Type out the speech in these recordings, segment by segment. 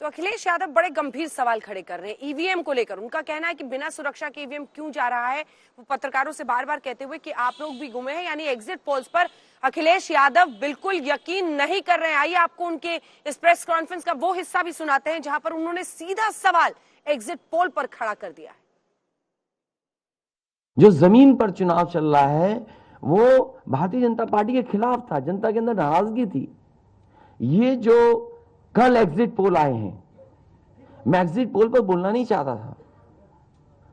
तो अखिलेश यादव बड़े गंभीर सवाल खड़े कर रहे हैं ईवीएम को लेकर। उनका कहना है कि बिना सुरक्षा के ईवीएम क्यों जा रहा है। वो पत्रकारों से बार बार कहते हुए कि आप लोग भी गुमे हैं, यानी एग्जिट पोल्स पर अखिलेश यादव बिल्कुल यकीन नहीं कर रहे हैं। आइए आपको उनके इस प्रेस कॉन्फ्रेंस का वो हिस्सा भी सुनाते हैं जहां पर उन्होंने सीधा सवाल एग्जिट पोल पर खड़ा कर दिया है। जो जमीन पर चुनाव चल रहा है वो भारतीय जनता पार्टी के खिलाफ था, जनता के अंदर नाराजगी थी। ये जो कल एग्जिट पोल आए हैं, मैं एग्जिट पोल पर बोलना नहीं चाहता था,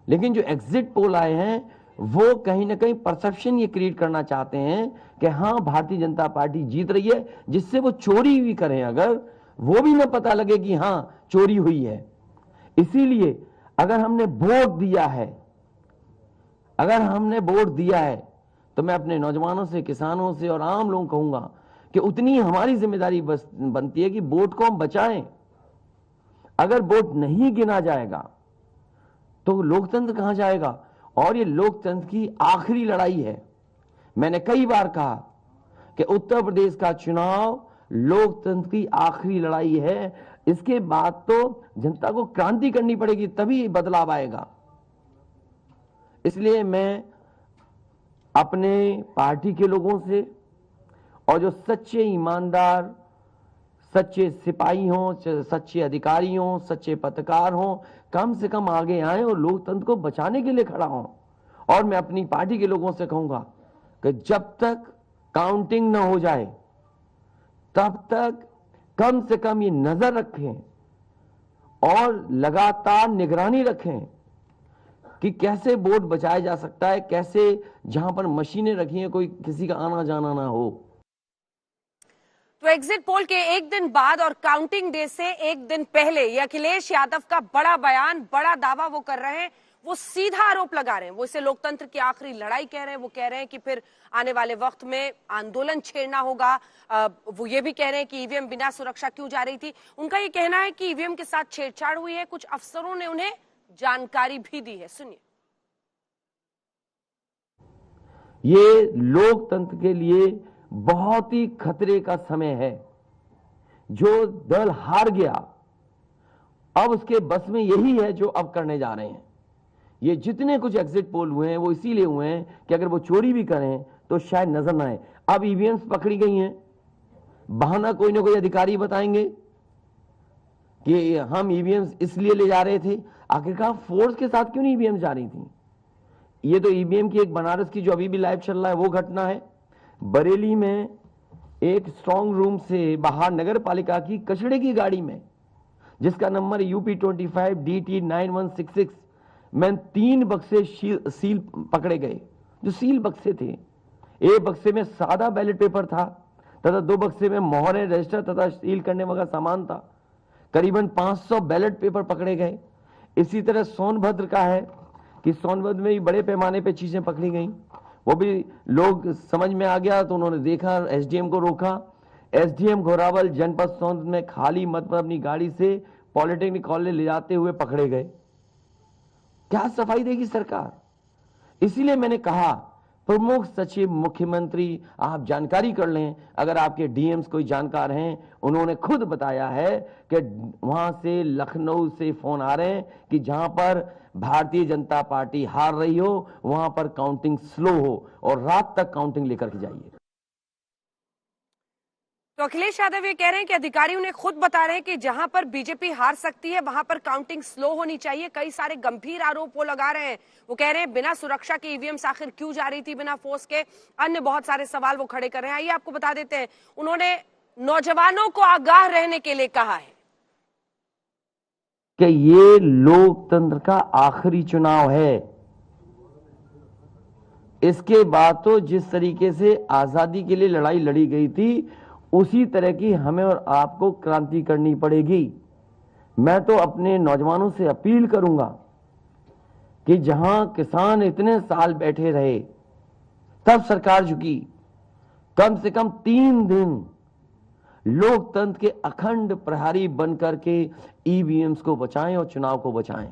लेकिन जो एग्जिट पोल आए हैं वो कहीं ना कहीं परसेप्शन ये क्रिएट करना चाहते हैं कि हाँ भारतीय जनता पार्टी जीत रही है, जिससे वो चोरी भी करें अगर वो भी ना पता लगे कि हाँ चोरी हुई है। इसीलिए अगर हमने वोट दिया है तो मैं अपने नौजवानों से, किसानों से और आम लोगों को कहूंगा कि उतनी हमारी जिम्मेदारी बनती है कि वोट को हम बचाएं। अगर वोट नहीं गिना जाएगा तो लोकतंत्र कहां जाएगा, और ये लोकतंत्र की आखिरी लड़ाई है। मैंने कई बार कहा कि उत्तर प्रदेश का चुनाव लोकतंत्र की आखिरी लड़ाई है। इसके बाद तो जनता को क्रांति करनी पड़ेगी, तभी बदलाव आएगा। इसलिए मैं अपने पार्टी के लोगों से और जो सच्चे ईमानदार, सच्चे सिपाही हों, सच्चे अधिकारी हों, सच्चे पत्रकार हों, कम से कम आगे आए और लोकतंत्र को बचाने के लिए खड़ा हों। और मैं अपनी पार्टी के लोगों से कहूंगा कि जब तक काउंटिंग न हो जाए तब तक कम से कम ये नजर रखें और लगातार निगरानी रखें कि कैसे वोट बचाया जा सकता है, कैसे जहां पर मशीनें रखी हैं कोई किसी का आना जाना ना हो। तो एग्जिट पोल के एक दिन बाद और काउंटिंग डे से एक दिन पहले ये अखिलेश यादव का बड़ा बयान, बड़ा दावा वो कर रहे हैं। वो सीधा आरोप लगा रहे हैं, वो इसे लोकतंत्र की आखिरी लड़ाई कह रहे हैं। वो कह रहे हैं कि फिर आने वाले वक्त में आंदोलन छेड़ना होगा। वो ये भी कह रहे हैं कि ईवीएम बिना सुरक्षा क्यों जा रही थी। उनका ये कहना है कि ईवीएम के साथ छेड़छाड़ हुई है, कुछ अफसरों ने उन्हें जानकारी भी दी है। सुनिए। ये लोकतंत्र के लिए बहुत ही खतरे का समय है। जो दल हार गया अब उसके बस में यही है जो अब करने जा रहे हैं। ये जितने कुछ एग्जिट पोल हुए हैं वो इसीलिए हुए हैं कि अगर वो चोरी भी करें तो शायद नजर ना आए। अब ईवीएम्स पकड़ी गई हैं, बहाना कोई ना कोई अधिकारी बताएंगे कि हम ईवीएम्स इसलिए ले जा रहे थे। आखिरकार फोर्स के साथ क्यों नहीं ईवीएम जा रही थी। ये तो ईवीएम की एक बनारस की जो अभी भी लाइव चल रहा है वो घटना है। बरेली में एक स्ट्रांग रूम से बाहर नगर पालिका की कचड़े की गाड़ी में, जिसका नंबर UP25 DT 9166 में 3 बक्से सील पकड़े गए। जो सील बक्से थे, एक बक्से में सादा बैलेट पेपर था तथा 2 बक्से में मोहरें, रजिस्टर तथा सील करने वाला सामान था। करीबन 500 बैलेट पेपर पकड़े गए। इसी तरह सोनभद्र का है कि सोनभद्र में भी बड़े पैमाने पे चीजें पकड़ी गई। वो भी लोग समझ में आ गया तो उन्होंने देखा, SDM को रोका। SDM घोरावल जनपद सोनभद्र में खाली मत पर अपनी गाड़ी से पॉलिटेक्निक कॉलेज ले जाते हुए पकड़े गए। क्या सफाई देगी सरकार। इसीलिए मैंने कहा प्रमुख सचिव मुख्यमंत्री आप जानकारी कर लें। अगर आपके DMs कोई जानकार हैं, उन्होंने खुद बताया है कि वहां से लखनऊ से फोन आ रहे हैं कि जहां पर भारतीय जनता पार्टी हार रही हो वहां पर काउंटिंग स्लो हो और रात तक काउंटिंग लेकर के जाइए। तो अखिलेश यादव ये कह रहे हैं कि अधिकारी उन्हें खुद बता रहे हैं कि जहां पर बीजेपी हार सकती है वहां पर काउंटिंग स्लो होनी चाहिए। कई सारे गंभीर आरोप वो लगा रहे हैं। वो कह रहे हैं बिना सुरक्षा के ईवीएम्स आखिर क्यों जा रही थी, बिना फोर्स के। अन्य बहुत सारे सवाल वो खड़े कर रहे हैं। आइए आपको बता देते हैं। उन्होंने नौजवानों को आगाह रहने के लिए कहा है कि ये लोकतंत्र का आखिरी चुनाव है। इसके बाद तो जिस तरीके से आजादी के लिए लड़ाई लड़ी गई थी उसी तरह की हमें और आपको क्रांति करनी पड़ेगी। मैं तो अपने नौजवानों से अपील करूंगा कि जहां किसान इतने साल बैठे रहे तब सरकार झुकी, कम से कम 3 दिन लोकतंत्र के अखंड प्रहरी बनकर के ईवीएम्स को बचाएं और चुनाव को बचाएं।